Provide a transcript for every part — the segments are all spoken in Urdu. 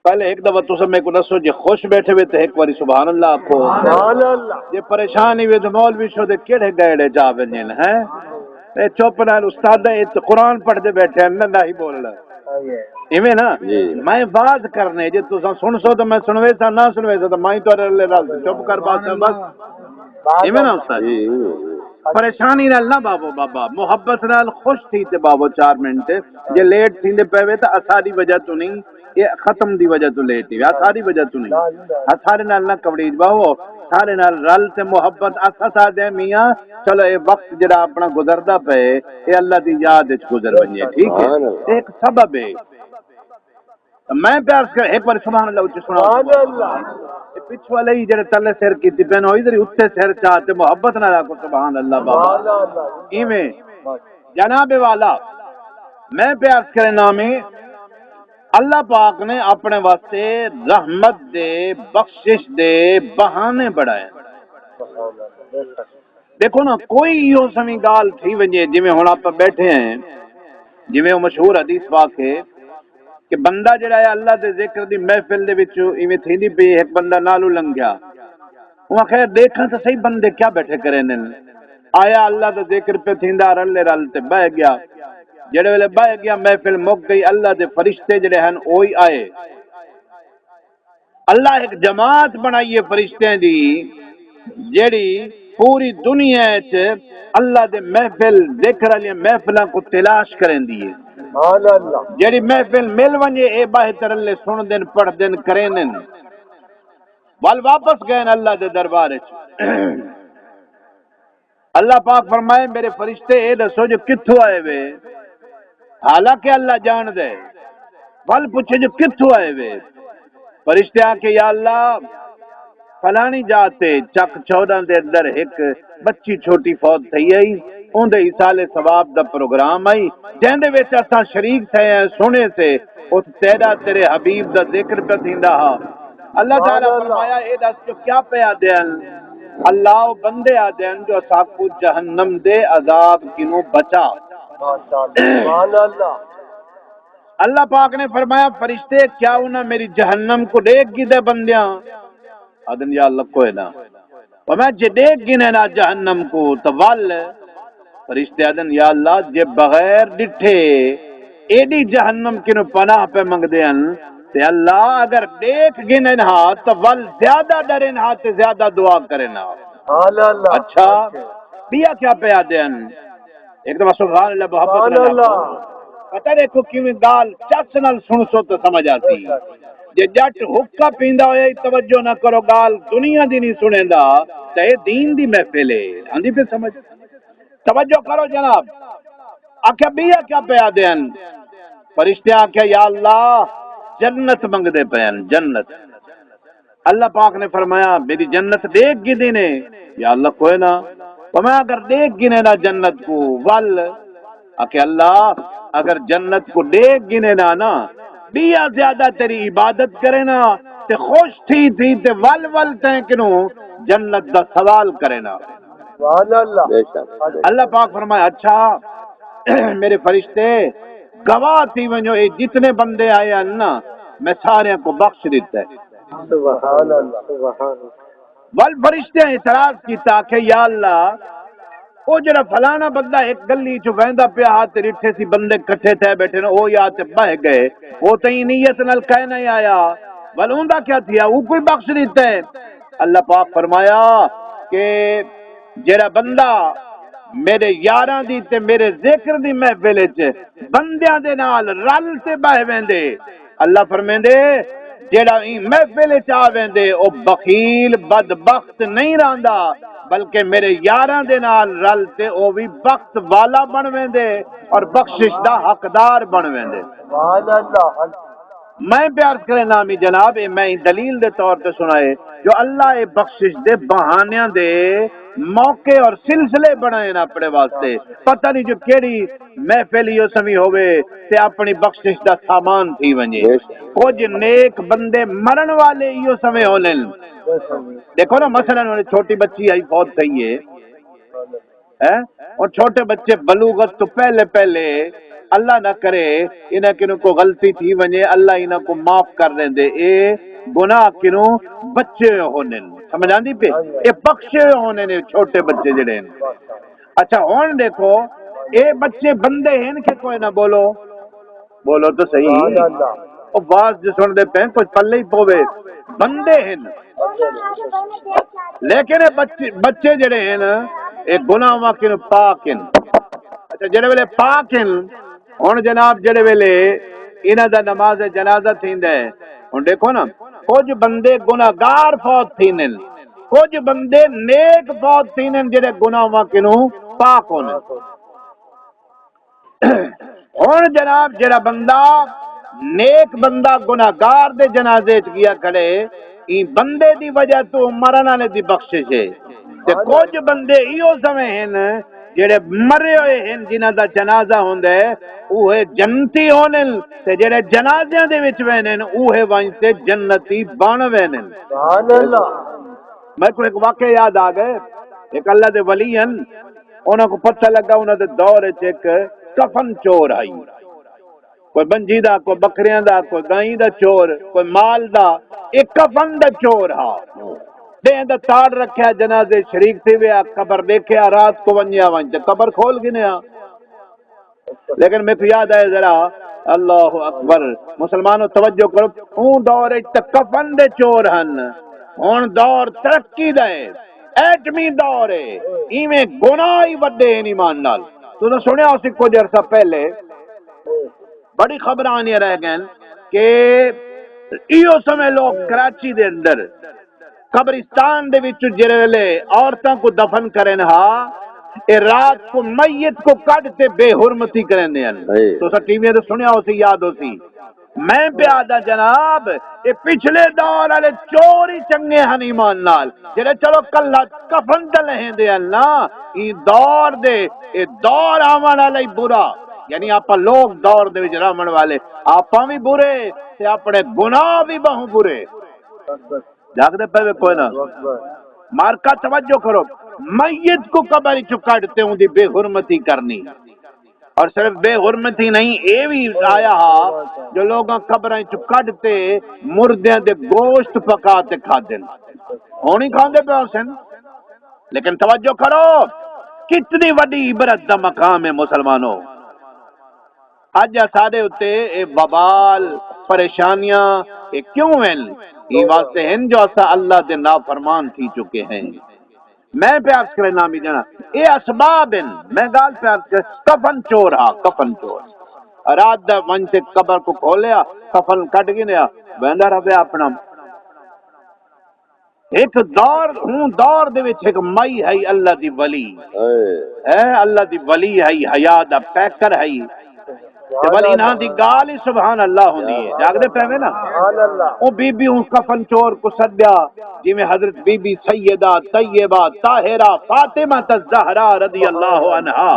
پہلے ایک دفعہ تسا میں کو دسو جے خوش بیٹھے ہوئے تو ایک باری سبحان اللہ آکھو، سبحان اللہ جے پریشانی ہوئے تو مولوی شو دے کیڑے گئڑے جا ونجن ہیں اے چپ نال استاد اے تو قرآن پڑھتے بیٹھے ہیں نہ ہی بولنا ایویں نا میں واز کرنے جے تسا سن سو تو میں سنوے سا نہ سنوے سا تو میں تو چپ کر پاسا بس ایویں نا استاد پریشانی نال نہ بابو بابا محبت نال خوش تھی تے بابو 4 منٹ جے لیٹ تھیندے پے تے اساری وجہ تو نہیں یہ ختم دی وجہ تو لیٹ ہی ساری وجہ تو نہیں سارے نال نہ کبڑیج باہو سارے نال رل تے محبت اسا سا دے میاں چلو اے وقت جڑا اپنا گزردا پے اے اللہ دی یاد وچ گزر ونجے ٹھیک ہے ایک سبب ہے میں پیار کر ایک بار سبحان اللہ اچ سنا سبحان اللہ پچھو والے ہی جڑے تلے سر کیتی پین ہوئی ادھر اوتے سر چاہتے محبت نہ رکھو سبحان اللہ بابا ایویں جناب والا میں پیار کرے نامی اللہ پاک نے اپنے واسطے رحمت دے بخشش دے بہانے بڑھائے دیکھو نا کوئی یوں سمی گال تھی ونجے جویں ہن آپ بیٹھے ہیں جویں وہ مشہور حدیث پاک ہے کہ بندہ جڑا ہے اللہ دے ذکر دی محفل دے وچ ایویں تھیندی پئی ایک بندہ نالو لنگیا وہ خیر دیکھاں تو صحیح بندے کیا بیٹھے کرے نے آیا اللہ دا ذکر پہ تھیندا رل رل تے بہ گیا جڑے ویلے بہ گیا محفل مک گئی اللہ دے فرشتے جڑے ہیں وہی آئے اللہ ایک جماعت بنائی ہے فرشتیں دی جیڑی پوری دنیا وچ اللہ دے محفل ذکر علی محفلاں کو تلاش کریں دی ہے سبحان اللہ جیڑی محفل مل ونجے اے بہتر اللہ سن دین پڑھ دین کریں وال واپس گئے اللہ دے دربار وچ اللہ پاک فرمائے میرے فرشتے اے دسو جو کتھوں آئے وے حالانکہ اللہ جان دے ول پوچھے جو کتھوں آئے وے فرشتے آ کے یا اللہ فلانی جاتے چک 14 دے اندر ایک بچی چھوٹی فوت تھی آئی اون دے ایصال ثواب دا پروگرام آئی جہن دے وچ اساں شریک تھے ہیں سنے سے اس تیرا تیرے حبیب دا ذکر پہ تھیندا ہا اللہ تعالیٰ فرمایا اے دس جو کیا پہ آدین اللہ بندے آدین جو اساق کو جہنم دے عذاب کنو بچا سبحان اللہ اللہ پاک نے فرمایا فرشتے کیا انہاں میری جہنم کو دیکھ گی دے بندیاں آدن یا اللہ کوئی نا میں جے دیکھ گی نا جہنم کو توال فرشتے آدن یا اللہ جے بغیر ڈٹھے ایڈی جہنم کنو پناہ پہ منگ دین تے اللہ اگر دیکھ گنن ہاں تو ول زیادہ ڈرن ہاں تے زیادہ دعا کرن ہاں سبحان اللہ اچھا بیا کیا پہ آدین ایک دفعہ سبحان اللہ محبت اللہ پتہ دیکھو کیویں گال چس نال سن سو تو سمجھ آتی جے جٹ حکا پیندا ہوئے توجہ نہ کرو گال دنیا دی نہیں سنیندا تے دین دی محفل ہے آندی پہ سمجھ توجہ کرو جناب آکھیا بیا کیا پہ آدین فرشتے آکھیا یا اللہ جنت منگ دے پین جنت اللہ پاک نے فرمایا میری جنت دیکھ گی دینے یا اللہ کوئی نہ میں اگر دیکھ گنے نا جنت کو ول کہ اللہ اگر جنت کو دیکھ گنے نا بیا زیادہ تیری عبادت کرے نا تے خوش تھی تے ول ول تے کنو جنت دا سوال کرے نا سبحان اللہ اللہ پاک فرمایا اچھا میرے فرشتے گواہ تھی ونجو یہ جتنے بندے آئے ہیں نا میں سارے کو بخش دیتا ہے سبحان اللہ سبحان اللہ ول فرشتے اعتراض کیتا کہ یا اللہ او جڑا فلانا بندہ ایک گلی چ ویندا پیا ہاتھ رٹھے سی بندے کٹھے تھے بیٹھے نے او یا تے بہ گئے او تے نیت نال کہہ نہیں آیا ول اوندا کیا تھیا او کوئی بخش دیتا ہے اللہ پاک فرمایا کہ جڑا بندہ میرے یاراں دی تے میرے ذکر دی محفل وچ بندیاں دے نال رل تے بہ ویندے اللہ فرمیندے جیڑا محفل وچ آ ویندے او بخیل بدبخت نہیں رہندا بلکہ میرے یاراں دے نال رل تے او بھی بخت والا بن ویندے اور بخشش دا حقدار بن ویندے سبحان اللہ میں پیار کرے نامی جناب میں دلیل دے طور تے سنائے جو اللہ اے بخشش دے بہانیاں دے موقع اور سلسلے بنائے نا اپنے واسطے پتہ نہیں جو کیڑی محفل یو سمی ہوئے تے اپنی بخشش دا سامان تھی ونجے کچھ نیک بندے مرن والے یو سمی ہو لیں دیکھو نا مثلا چھوٹی بچی آئی فوت تھی ہے اور چھوٹے بچے بلوغت تو پہلے اللہ نہ کرے انہاں کنوں کو غلطی تھی ونجے اللہ انہاں کو معاف کر دیندے اے گناہ کنوں بچے ہونے سمجھ آندی پہ اے بخشے ہونے نے چھوٹے بچے جڑے ہیں اچھا ہون دیکھو اے بچے بندے ہیں کہ کوئی نہ بولو بولو تو صحیح او باز جو سن دے پہ کچھ پلے ہی پوے بندے ہیں لیکن بچے جڑے ہیں اے گناہ واکن پاک ہیں اچھا جڑے ویلے پاک ہیں ہن جناب جڑے ویلے انہاں دا نماز جنازہ تھیندا ہے ہن دیکھو نا کچھ بندے گناہگار فوت تھینن کچھ بندے نیک فوت تھینن جڑے گناہ واکن پاک ہونے ہن جناب جڑا بندہ نیک بندہ گناہگار دے جنازے چ گیا کھڑے ای بندے دی وجہ تو مرن والے دی بخشش ہے تے کچھ بندے ایو سمے ہیں جڑے مرے ہوئے ہیں جنہاں دا جنازہ ہوندا ہے اوہ جنتی ہونن تے جڑے جنازیاں دے وچ وینن اوہ وہیں تے جنتی بن وینن سبحان اللہ میں کو ایک واقعہ یاد آ گئے ایک اللہ دے ولی ہیں انہاں کو پتہ لگا انہاں دے دور وچ ایک کفن چور آئی کوئی بنجی دا کوئی بکریاں دا کوئی گائیں دا چور کوئی مال دا ایک کفن دا چور ہا دے دا تار رکھیا جنازے شریک تھی ویا قبر دیکھیا رات کو ونجیا ونج قبر کھول گنیا لیکن میں کو یاد آئے ذرا اللہ اکبر مسلمانوں توجہ کرو اون دور تک کفن دے چور ہن ہن دور ترقی دا ہے ایٹمی دور ہے ایویں گناہ ہی وڈے ہیں ایمان نال تو نے سنیا اسی کچھ عرصہ پہلے بڑی خبر آنی رہ گئے کہ ایو سمے لوگ کراچی دے اندر قبرستان دے وچ جڑے عورتاں کو دفن کرن ہا اے رات کو میت کو کڈتے بے حرمتی کرنے ہیں تو سا ٹی وی تے سنیا ہو سی یاد ہو سی میں پہ آدھا جناب اے پچھلے دور والے چور ہی چنگے ہن ایمان نال جڑے چلو کلا کفن تے لہیں دے اللہ ای دور دے اے دور آون والا برا یعنی آپ لوگ دور دے وچ رہن والے آپاں بھی برے تے اپنے گناہ بھی بہت برے جاگ دے پہ کوئی نہ مارکا توجہ کرو میت کو قبر چ کڈتے ہوں دی بے حرمتی کرنی اور صرف بے حرمتی نہیں اے بھی آیا جو لوگاں قبراں چ کڈتے مردیاں دے گوشت پکا تے کھادن ہونی کھاندے پے سن لیکن توجہ کرو کتنی وڈی عبرت دا مقام ہے مسلمانوں اج ساڈے اتے اے وبال پریشانیاں اے کیوں ہیں یہ واسطے ہیں جو اسا اللہ دے نافرمان تھی چکے ہیں میں پیار کرے نامی جانا اے اسباب ہیں میں گال پیار کرے کفن چور ہا کفن چور رات دا ون سے قبر کو کھولیا کفن کٹ گیا ویندا رہے اپنا ایک دور ہوں دور دے وچ ایک مئی ہے اللہ دی ولی ہے اللہ دی ولی ہے حیا دا پیکر ہے ولی نہ دی گال ہی سبحان اللہ ہوندی ہے جاگ دے پے نا او بی بی اس کفن چور کو سدیا جی میں حضرت بی بی سیدہ طیبہ طاہرہ فاطمہ الزہرا رضی اللہ عنہا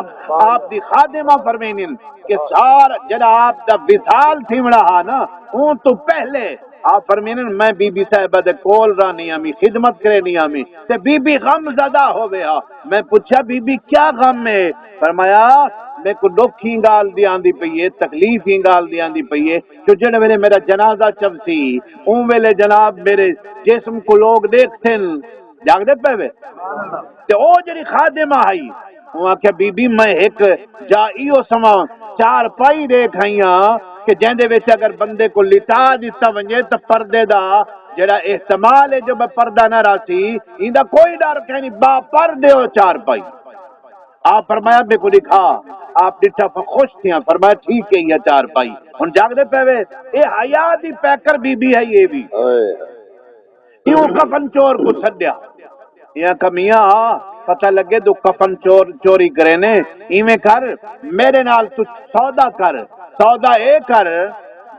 آپ دی خادمہ فرمینن کہ سار جڑا آپ دا وصال تھیوڑا ہا نا اون تو پہلے آپ فرمینن میں بی بی صاحبہ دے کول رانی آمی خدمت کرے نہیں آمی تے بی بی غم زدہ ہو گیا میں پوچھا بی بی کیا غم ہے فرمایا میں کو دکھ ہی گال دی آندی پئی ہے تکلیف ہی گال دی آندی پئی ہے جو جڑے ویلے میرا جنازہ چمسی اون ویلے جناب میرے جسم کو لوگ دیکھتے جاگ دے پے وے تے او جڑی خادمہ آئی وہاں کہ بی بی میں ایک جا ایو سما چار پائی دیکھ آئیاں کہ جہندے وچ اگر بندے کو لٹا دیتا ونجے تو پردے دا جڑا احتمال ہے جو میں پردہ نہ راسی ایندا کوئی ڈر کہیں با پردے ہو چار پائی آپ فرمایا میں کو دکھا آپ ڈٹھا خوش تھیاں فرمایا ٹھیک ہے یہ چار پائی ہن جاگ دے پے وے اے حیا دی پیکر بی بی ہے یہ بھی یوں کفن چور کو سدیا یا کمیاں پتہ لگے تو کفن چوری کرے نے ایویں کر میرے نال تو سودا کر سودا اے کر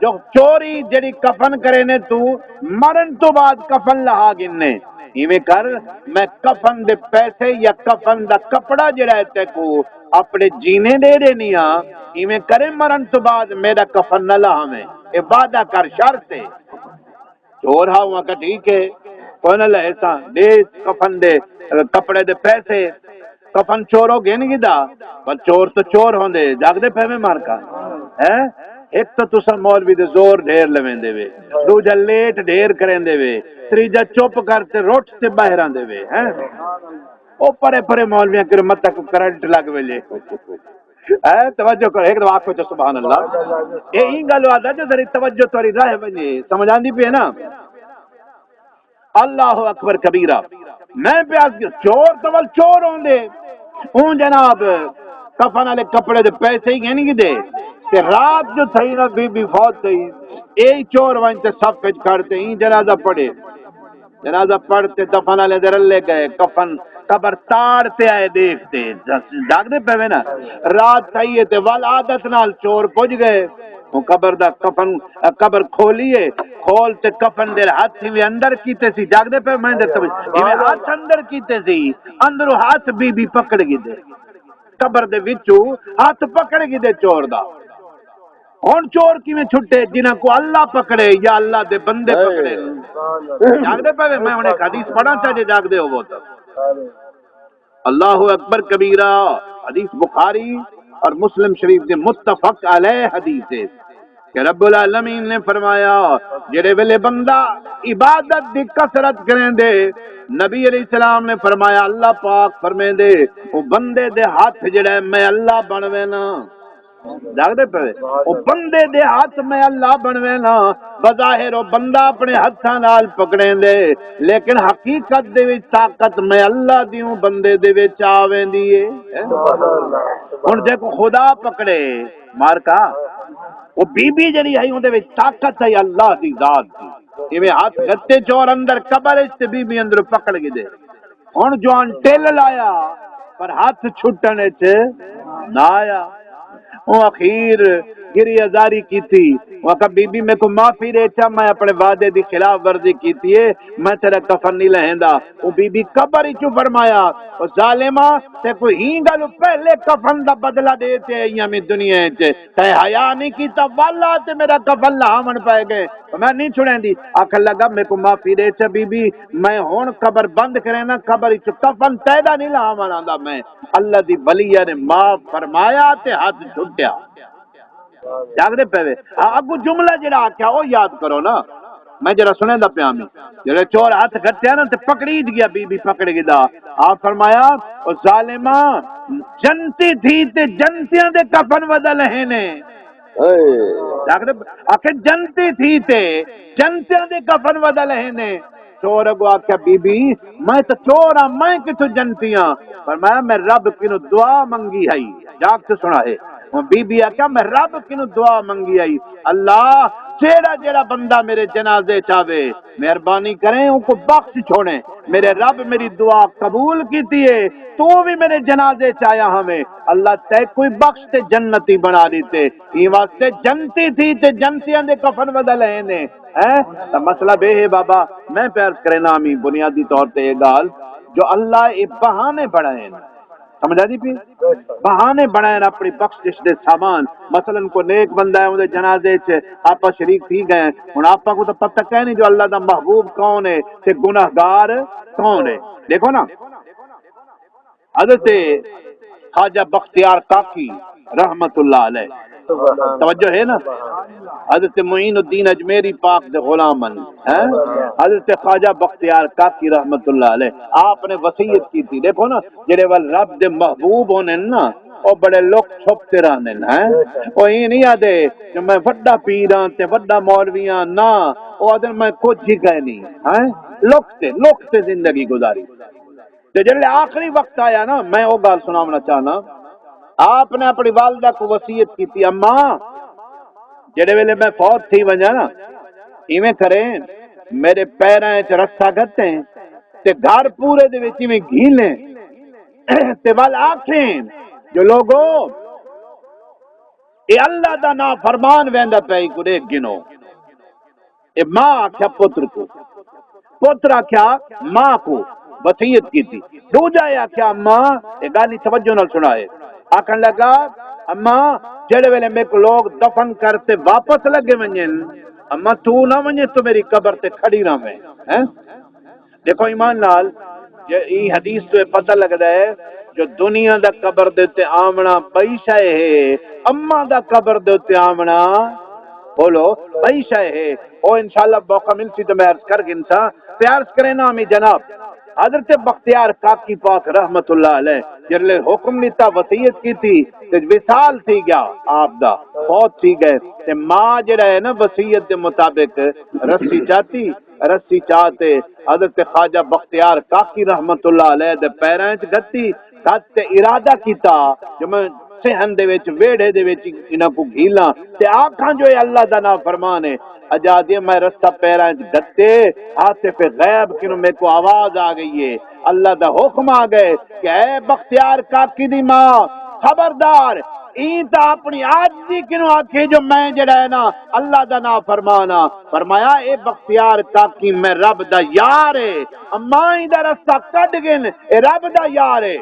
جو چوری جڑی کفن کرے نے تو مرن تو بعد کفن لہا گننے ایویں کر میں کفن دے پیسے یا کفن دا کپڑا جڑا ہے تے کو اپنے جینے دے دینی ہاں ایویں کرے مرن تو بعد میرا کفن نہ لہا میں اے وعدہ کر شرط ہے چور ہاں وہاں کا ٹھیک ہے کوئی نہ لے سا دے کفن دے کپڑے دے پیسے کفن چورو گن گی دا پر چور تو چور ہوں دے جاگ دے پہ میں مار کا ہے ایک تو تسا مولوی دے زور ڈھیر لویندے وے دوجا لیٹ ڈھیر کریندے وے تریجا چپ کرتے روٹ تے باہر آندے وے ہیں او پرے پرے مولویاں کر مت کرنٹ لگ ویلے توجہ کر ایک دفعہ آکھو تو سبحان اللہ اے این گل وادا جو ذری توجہ توری راہ ونجے سمجھ آندی پئی نا اللہ اکبر کبیرہ میں پیاس چور تو چور ہوندے اون جناب کفن والے کپڑے دے پیسے ہی نہیں دے تے رات جو تھی نا بی فوت تھی اے چور وان تے سب کچھ کرتے ہی جنازہ پڑھے جنازہ پڑھتے دفن والے در لے گئے کفن قبر تاڑ تے آئے دیکھتے جاگ دے پہوے نا رات تھئی تے وال عادت نال چور پج گئے وہ قبر دا کفن قبر کھولیے کھول تے کفن دے ہاتھ میں اندر کیتے سی جاگ دے پہ میں دے سمجھ ہاتھ اندر کیتے سی اندرو ہاتھ بی پکڑ گئی دے قبر دے وچوں ہاتھ پکڑ گئی دے چور دا ہن چور کیویں چھٹے جنہاں کو اللہ پکڑے یا اللہ دے بندے پکڑے جاگ دے پہ میں انہیں حدیث پڑھا چاہے جاگ دے ہو تو اللہ اکبر کبیرہ حدیث بخاری اور مسلم شریف کے متفق علیہ حدیث ہے کہ رب العالمین نے فرمایا جڑے ویلے بندہ عبادت دی کثرت کریں دے نبی علیہ السلام نے فرمایا اللہ پاک فرمائیں دے وہ بندے دے ہاتھ جڑے میں اللہ بنوے نا جاگ دے پہ وہ بندے دے ہاتھ میں اللہ بنوے نا بظاہر وہ بندہ اپنے ہتھاں نال پکڑیں دے لیکن حقیقت دے وچ طاقت میں اللہ دیوں بندے دے وچ آویندی ہے ہن دیکھو خدا پکڑے مار کا وہ بی بی جڑی ہے اون دے وچ طاقت ہے اللہ دی ذات دی ایویں ہاتھ گتے چور اندر قبر وچ تے بی بی اندر پکڑ گئے دے ہن جوان ٹل لایا پر ہاتھ چھٹن وچ نہ آیا وہ اخیر گری ازاری کی تھی وہ کہا بی بی میں کو معافی دے چا میں اپنے وعدے دی خلاف ورزی کی تھی میں تیرا کفن نہیں لہندا وہ بی بی قبر ہی چوں فرمایا وہ ظالمہ تے کوئی ہی گل پہلے کفن دا بدلہ دیتے ہیں میں دنیا تے تے حیا نہیں کیتا والا تے میرا کفن لاون پائے گئے میں نہیں چھڑیں دی آکھن لگا میں کو معافی دے چا بی بی میں ہن قبر بند کرے نا قبر چ کفن تیدا نہیں لاون آندا میں اللہ دی ولیہ نے معاف فرمایا تے ہاتھ چھٹیا جاگ دے پہوے اگو جملہ جڑا آکھیا وہ یاد کرو نا میں جڑا سنے دا پیا میں جڑے چور ہاتھ گھٹیا نا تے پکڑی گیا بی بی پکڑ گیا آپ فرمایا او ظالما جنتی تھی تے جنتیاں دے کفن بدل ہیں نے جاگ دے آکھے جنتی تھی تے جنتیاں دے کفن بدل ہیں نے چور اگو آکھیا بی بی میں تو چور ہاں میں کتھوں جنتی ہاں فرمایا میں رب کنو دعا منگی ہے جاگ سے سنا ہے بی بی آکھیا میں رب کنو دعا منگی آئی اللہ جیڑا جیڑا بندہ میرے جنازے چاہے مہربانی کریں ان کو بخش چھوڑیں میرے رب میری دعا قبول کیتی ہے تو بھی میرے جنازے چاہیا ہمیں اللہ تے کوئی بخش تے جنتی بنا دیتے یہ واسطے جنتی تھی تے جنتیاں دے کفن بدل ہیں نے تو مسئلہ بے ہے بابا میں پیار کرے نامی بنیادی طور تے یہ گال جو اللہ یہ بہانے بڑھائیں سمجھا دی پی بہانے بنائیں اپنی بخشش دے سامان مثلا کو نیک بندہ ہے انہوں جنازے چ آپا شریک تھی گئے ہن آپا کو تو پتہ کہ نہیں جو اللہ دا محبوب کون ہے تے گناہگار کون ہے دیکھو نا حضرت خواجہ بختیار کاکی رحمت اللہ علیہ توجہ ہے نا حضرت معین الدین اجمیری پاک دے غلامن حضرت خواجہ بختیار کاکی رحمت اللہ علیہ آپ نے وصیت کی تھی دیکھو نا جڑے وال رب دے محبوب ہونے نا او بڑے لوگ چھپتے رہنے او ہی نہیں آدھے کہ میں وڈا پیراں تے وڈا مولویاں نا او آدھے میں کچھ ہی کہہ نہیں لوکتے زندگی گزاری جڑے آخری وقت آیا نا میں وہ گال سناونا چاہنا آپ نے اپنی والدہ کو وصیت کی تھی اماں جڑے ویلے میں فوت تھی ونجا نا ایویں کریں میرے پیراں وچ رسا گھتے تے گھر پورے دے وچ ایویں گھیلیں تے وال آکھیں جو لوگو اے اللہ دا نا فرمان ویندا پئی کو دیکھ گنو اے ماں آکھیا پتر کو پتر آکھیا ماں کو وصیت کی تھی دوجا آکھیا ماں اے گالی توجہ نال سنائے آکھن لگا اماں جڑے ویلے میں کو لوگ دفن کرتے واپس لگے ونجن اماں تو نہ ونجے تو میری قبر تے کھڑی نہ میں دیکھو ایمان نال یہ حدیث تو پتہ لگدا ہے جو دنیا دا قبر دے تے آمنا بئی شے ہے، اما دا قبر دے تے آمنا بولو بئی شے ہے۔ او انشاءاللہ موقع ملتی تو میں عرض کر گنسا پیار کرے نا ہمیں جناب حضرت بختیار کاکی پاک رحمت اللہ علیہ جرلے حکم لیتا وصیت کی تھی تے وصال تھی گیا آپ دا فوت تھی گئے تے ماں جڑا ہے نا وصیت دے مطابق رسی چاہتی رسی چاہتے حضرت خواجہ بختیار کاکی رحمت اللہ علیہ دے پیریں چ گتی تے ارادہ کیتا جو میں صحن دے وچ ویڑے دے وچ انہاں کو گھیلاں تے آکھاں جو اے اللہ دا نا فرمان ہے اجادی میں رستہ پیراں وچ گتے آتے پہ غیب کنوں میرے کو آواز آ گئی ہے اللہ دا حکم آ گئے کہ اے بختیار کاکی دی ماں خبردار این تا اپنی آج دی کنوں آکھے جو میں جڑا ہے نا اللہ دا نا فرمانا فرمایا اے بختیار کاکی میں رب دا یار ہے اماں دا رستہ کڈ گن اے رب دا یار ہے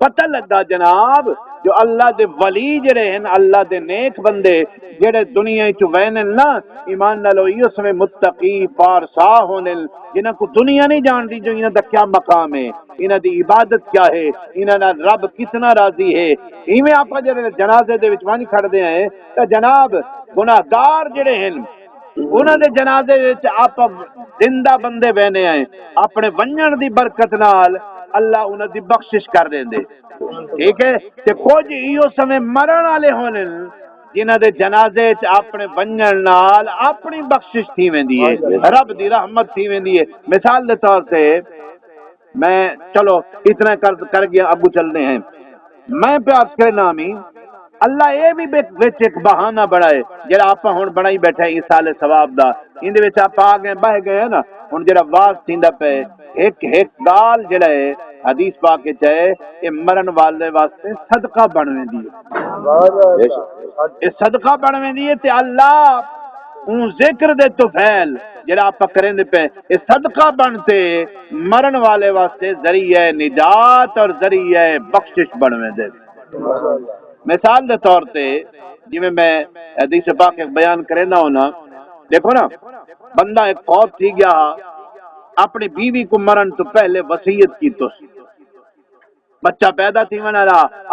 پتہ لگا جناب جو اللہ دے ولی جڑے ہیں اللہ دے نیک بندے جڑے دنیا وچ وینن نا ایمان نال ہوئی اس میں متقی پارسا ہونے جنہاں کو دنیا نہیں جاندی جو انہاں دا کیا مقام ہے انہاں دی عبادت کیا ہے انہاں نال رب کتنا راضی ہے ایویں آپا جڑے جنازے دے وچ وانی کھڑدے ہیں تے جناب گناہگار جڑے ہیں انہاں دے جنازے وچ آپ زندہ بندے بہنے ہیں اپنے ونجن دی برکت نال اللہ انہاں دی بخشش کر دیندے ٹھیک ہے تے کچھ ایو سمے مرن والے ہونے جنہاں دے جنازے وچ اپنے ونجن نال اپنی بخشش تھی ویندی ہے رب دی رحمت تھی ویندی ہے مثال دے طور سے میں چلو اتنا کر گیا ابو چلنے ہیں میں پیار کرے نامی اللہ یہ بھی وچ ایک بہانہ بڑھائے جڑا آپا ہن بنائی بیٹھے ایصال ثواب دا ان دے وچ آپا آ گئے بہ گئے نا ہن جڑا واز تھیندا پے ایک گال جڑا ہے حدیث پاک وچ ہے کہ مرن والے واسطے صدقہ بن ویندی ہے یہ صدقہ بن ویندی ہے تے اللہ اون ذکر دے تو فعل جڑا آپا کریں دے پے یہ صدقہ بنتے مرن والے واسطے ذریعہ نجات اور ذریعہ بخشش بن ویندے مثال دے طور تے جی میں حدیث پاک ایک بیان کرے نہ ہونا دیکھو نا بندہ ایک فوت تھی گیا اپنی بیوی کو مرن تو پہلے وصیت کی تو بچہ پیدا تھی ونا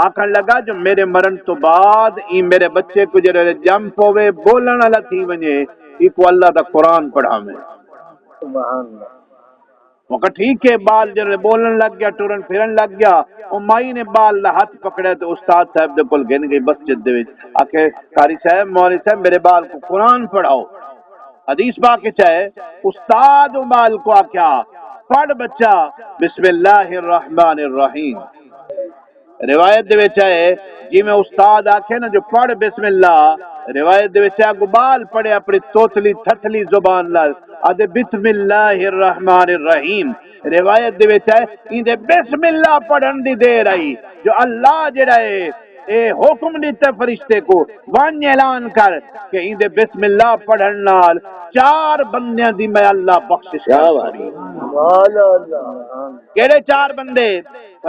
آکھن لگا جو میرے مرن تو بعد ای میرے بچے کو جڑے جم پوے بولن والا تھی ونجے ای کو اللہ دا قرآن پڑھاویں سبحان اللہ وہ کہ ٹھیک ہے بال جڑے بولن لگ گیا ٹرن پھرن لگ گیا او مائی نے بال دا ہاتھ پکڑے تو استاد صاحب دے کول گن گئی مسجد دے وچ آکھے قاری صاحب مولوی صاحب میرے بال کو قرآن پڑھاؤ حدیث پاک وچ ہے استاد بال کو آکھیا پڑھ بچہ بسم اللہ الرحمن الرحیم روایت دے وچ ہے جی میں استاد آکھے نا جو پڑھ بسم اللہ روایت دے وچ ہے بال پڑھے اپنی توتلی تھتلی زبان نال ادے بسم اللہ الرحمن الرحیم روایت دے وچ ہے این دے بسم اللہ پڑھن دی دیر آئی جو اللہ جڑا ہے اے حکم دیتا فرشتے کو وان اعلان کر کہ این دے بسم اللہ پڑھن نال 4 بندیاں دی میں اللہ بخشش کروں کیڑے 4 بندے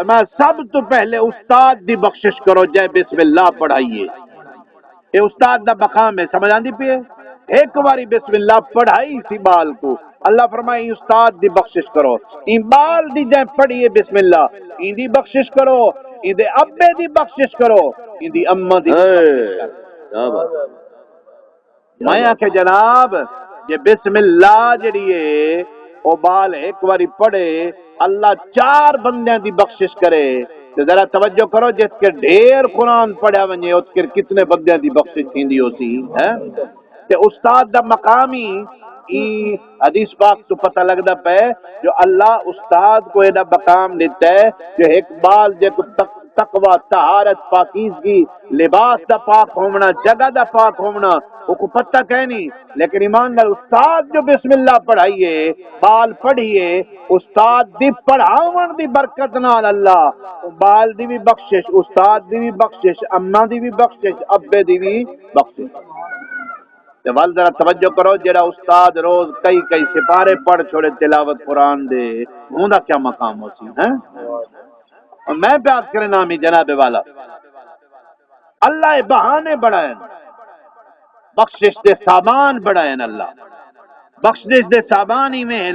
میں سب تو پہلے استاد دی بخشش کرو جائے بسم اللہ پڑھائیے اے استاد دا مقام ہے سمجھ آندی پی ایک باری بسم اللہ پڑھائی سی بال کو اللہ فرمائے استاد دی بخشش کرو این بال دی جائے پڑھیے بسم اللہ این دی بخشش کرو این دے ابے دی بخشش کرو این دی اماں دی میں آکھے جناب یہ بسم اللہ جڑی ہے او بال ایک باری پڑھے اللہ 4 بندیاں دی بخشش کرے تو ذرا توجہ کرو جس کے ڈھیر قرآن پڑھا ونجے اس کے کتنے بندیاں دی بخشش تھیندی ہوسی ہے تے استاد دا مقامی ای حدیث پاک تو پتہ لگدا پے جو اللہ استاد کو ایڈا مقام دیتا ہے جو ایک بال جے کو تقوی طہارت پاکیزگی لباس دا پاک ہونا جگہ دا پاک ہونا وہ کو پتہ کہنی لیکن ایمان نال استاد جو بسم اللہ پڑھائیے بال پڑھیے استاد دی پڑھاون دی برکت نال اللہ بال دی بھی بخشش استاد دی بھی بخشش اماں دی بھی بخشش ابے دی بھی بخشش تے ول ذرا توجہ کرو جڑا استاد روز کئی سپارے پڑھ چھوڑے تلاوت قرآن دے اوندا کیا مقام ہوسی ہیں اور میں پیار کرے نامی جناب والا اللہ بہانے بڑھائیں بخشش دے سامان بڑھائیں اللہ بخشش دے سامان ہی میں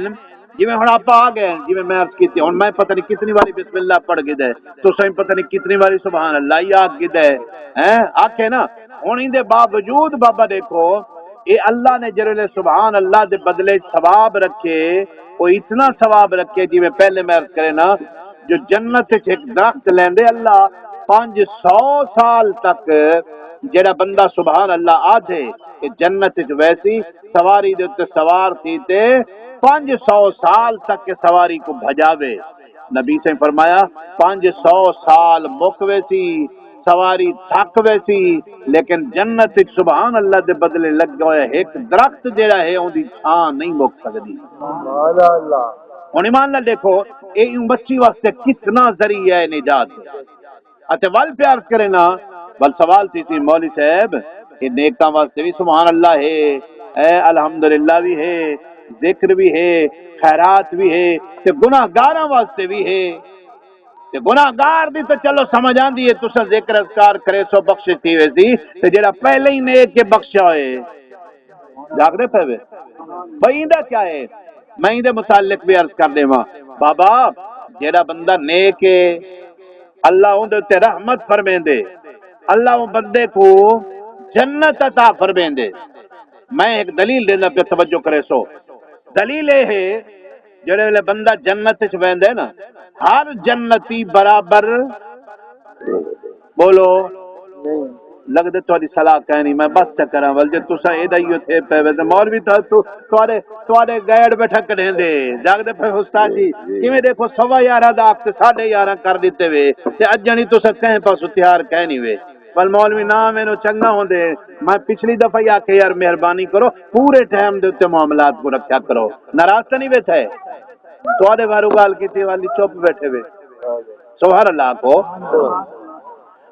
جی میں ہوں آپ آ گئے جی میں عرض کی ہوں میں پتہ نہیں کتنی باری بسم اللہ پڑھ گئے تو سائیں پتہ نہیں کتنی باری سبحان اللہ ہی آگ گئے ہیں آکھے نا ہوں ان دے باوجود بابا دیکھو یہ اللہ نے جرے سبحان اللہ دے بدلے ثواب رکھے وہ اتنا ثواب رکھے جی میں پہلے میں عرض کرے نا جو جنت ایک درخت لیندے اللہ 500 سال تک جڑا بندہ سبحان اللہ آدھے کہ جنت ویسی سواری دے تے سوار تھی تے 500 سال تک کے سواری کو بھجاوے نبی سے فرمایا 500 سال مک ویسی سواری تھک ویسی لیکن جنت سبحان اللہ دے بدلے لگ گئے ایک درخت جڑا ہے اون دی چھاں نہیں مک سکدی سبحان اللہ ہن ایمان نال دیکھو اے بچی واسطے کتنا ذریعہ ہے نجات اتے ول پیار کرے نا بل سوال تھی مولوی صاحب کہ نیکاں واسطے بھی سبحان اللہ ہے اے الحمدللہ بھی ہے ذکر بھی ہے خیرات بھی ہے تے گناہگاراں واسطے بھی ہے تے گناہگار دی تو چلو سمجھ آندی ہے تساں ذکر اذکار کرے سو بخشش تھی ویسی تے جڑا پہلے ہی نیک کے بخشا ہوئے جاگ دے پے بھئی ایندا کیا ہے میں دے متعلق بھی عرض کر دیواں بابا جڑا بندہ نیک ہے اللہ اون دے رحمت فرمیندے اللہ وہ بندے کو جنت عطا فرمیندے میں ایک دلیل دینا پہ توجہ کرے سو دلیل یہ ہے جڑے ویلے بندہ جنت وچ ویندے نا ہر جنتی برابر بولو لگدے تہاڈی صلاح کہنی میں بس چکراں ول جے تساں ایدا ہی تھے پے تے مولوی تواڈے گیڑ بیٹھا کڈھیں دے جاگدے پے استاد جی کیویں دیکھو 11.5 دا تے 11.5 کر دتے وے تے اج جانی تساں کہیں پاسو تیار کہنی وے بل مولوی نام مینوں چنگا ہوندے میں پچھلی دفعہ ہی آکھے یار مہربانی کرو پورے ٹائم دے تے معاملات کو رکھیا کرو ناراض تو نہیں بیٹھے تواڈے بارو گال کیتی والی چپ بیٹھے وے سبحان اللہ کو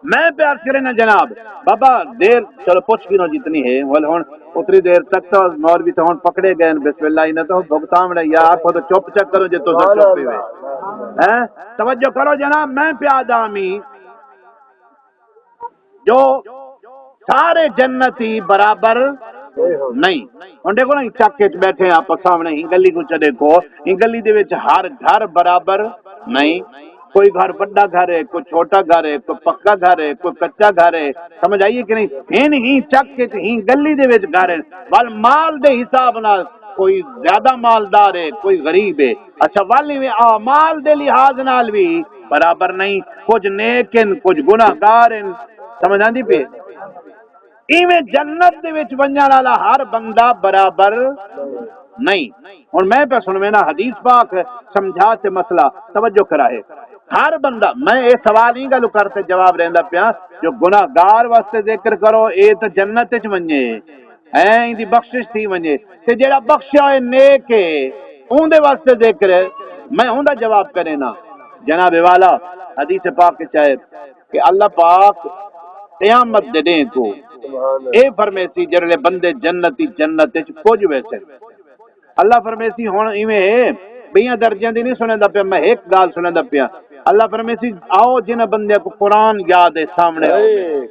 میں پیار کرے نا جناب بابا دیر چلو پوچھ گنو جتنی ہے ول ہن اتری دیر تک تو مولوی تو ہن پکڑے گئے بسم اللہ نہ تو بھگتام رہے یا آپ تو چپ چک کرو جے تو چپ ہوئے ہیں توجہ کرو جناب میں پیادامی جو سارے جنتی برابر نہیں ہن دیکھو نا چاکے چ بیٹھے آپ سامنے ہی گلی کو چ دیکھو ہی گلی دے وچ ہر گھر برابر نہیں کوئی گھر بڑا گھر ہے کوئی چھوٹا گھر ہے کوئی پکا گھر ہے کوئی کچا گھر ہے سمجھ آئیے کہ نہیں ہی چک کے ہی گلی دے وچ گھر ہے بل مال دے حساب نال کوئی زیادہ مالدار ہے کوئی غریب ہے اچھا والی مال دے لحاظ نال بھی برابر نہیں کچھ نیک ہیں کچھ گناہگار ہیں سمجھ آندی پہ ایویں جنت دے وچ ونجن والا ہر بندہ برابر نہیں اور میں پہ سنوے نا حدیث پاک سمجھا تے مسئلہ توجہ کرا ہے ہر بندہ میں یہ سوال ہی گل کرتے جواب رہندا پیا جو گناہگار واسطے ذکر کرو اے تے جنت وچ ونجے ہیں دی بخشش تھی ونجے تے جیڑا بخشیا ہے نیک ہے اون دے واسطے ذکر ہے میں اوندا جواب کرے نا جناب والا حدیث پاک کے چاہے کہ اللہ پاک قیامت دے دیں کو اے فرمیسی جڑے بندے جنتی جنت وچ کچھ ویسے اللہ فرمیسی ہن ایویں بیاں درجیاں دی نہیں سنیندا پیا میں ایک گال سنیندا پیا اللہ فرمیسی آؤ جنہ بندے کو قرآن یاد ہے سامنے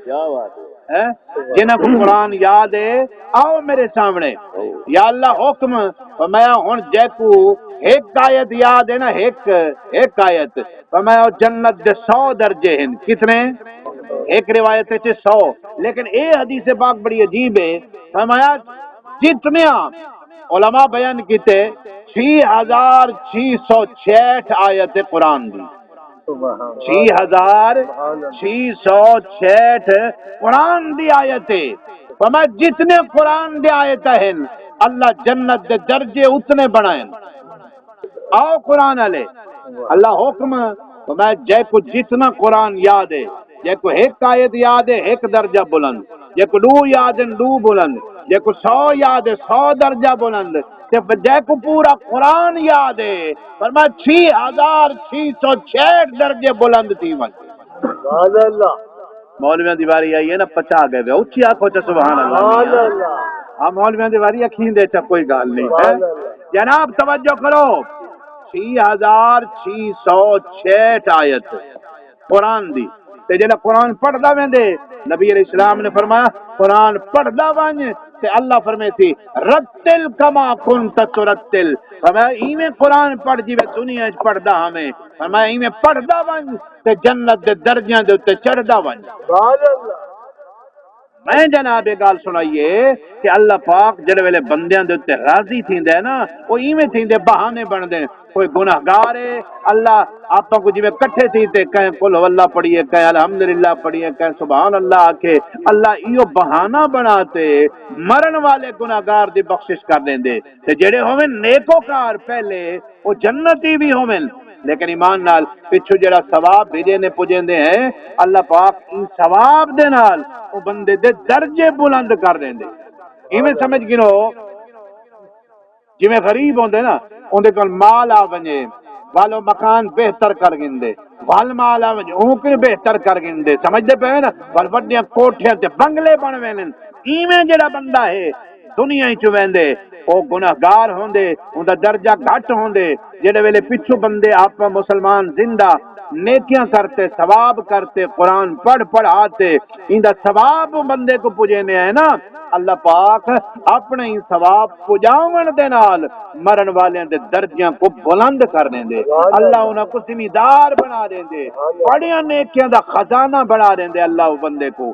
کیا بات ہے جنہ کو قرآن یاد ہے آؤ میرے سامنے یا اللہ حکم میں ہن جے کو ایک آیت یاد ہے نا ایک آیت میں جنت دے 100 درجے ہیں کتنے ایک روایت ہے 100 لیکن اے حدیث پاک بڑی عجیب ہے فرمایا جتنے علماء بیان کیتے 6666 آیت قرآن دی 6666 قرآن دی آیت ہے فرمایا جتنے قرآن دی آیت ہیں اللہ جنت دے درجے اتنے بنائیں آؤ قرآن والے اللہ حکم فرمایا جے کو جتنا قرآن یاد ہے جے کو ایک آیت یاد ہے ایک درجہ بلند جے کو 2 یاد ہے 2 بلند جے کو 100 یاد ہے 100 درجہ بلند جے کو پورا قرآن یاد ہے فرمایا 6666 درجے بلند تھی وقت سبحان اللہ مولویاں دی واری آئی ہے نا پچا گئے وے اچھی آکھو چا سبحان اللہ ہاں مولویاں دی واری اکھین دے چا کوئی گال نہیں ہے جناب توجہ کرو 6666 آیت قرآن دی تے جڑا قرآن پڑھدا ویندے نبی علیہ السلام نے فرمایا قرآن پڑھدا ونج تے اللہ فرمے تھی رتل کما کنت ترتل، فرمایا ایویں قرآن پڑھ جیویں دنیا وچ پڑھدا ہمیں، فرمایا ایویں پڑھدا ون تے جنت دے درجیاں دے اوتے چڑھدا ون۔ سبحان اللہ میں جناب یہ گل سنائیے کہ اللہ پاک جڑے ویلے بندیاں دے اوتے راضی تھیندے نا وہ ایویں تھیندے بہانے بندے، کوئی گناہگار ہے اللہ آپاں کو جویں کٹھے تھی تے کہیں قل هو اللہ پڑھیے، کہیں الحمدللہ پڑھیے، کہیں سبحان اللہ آکھے، اللہ ایو بہانہ بناتے مرن والے گناہگار دی بخشش کر دیندے تے جڑے ہوویں نیکوکار پہلے وہ جنتی بھی ہوویں، لیکن ایمان نال پچھو جڑا ثواب بھیجے نے پجیندے ہیں اللہ پاک ان ثواب دے نال وہ بندے دے درجے بلند کر دیندے۔ ایویں سمجھ گنو جویں غریب ہوندے نا اون دے کول مال آ ونجے والو مکان بہتر کر گندے، وال مال آ ونجے اون کو بہتر کر گندے، سمجھدے پے نا، ول وڈیاں کوٹھیاں تے بنگلے بن وینن، ایویں جڑا بندہ ہے دنیا ہی ویندے او گناہگار ہوندے اوندا درجہ گھٹ ہوندے، جڑے ویلے پچھو بندے آپ مسلمان زندہ نیکیاں کرتے ثواب کرتے قرآن پڑھ آتے ان دا ثواب بندے کو پجینے ہے نا، اللہ پاک اپنے ہی ثواب پجاون دے نال مرن والے دے درجیاں کو بلند کر دیں دے، اللہ انہاں کو زمیندار بنا دیں دے، بڑیاں نیکیاں دا خزانہ بنا دیں دے اللہ وہ بندے کو۔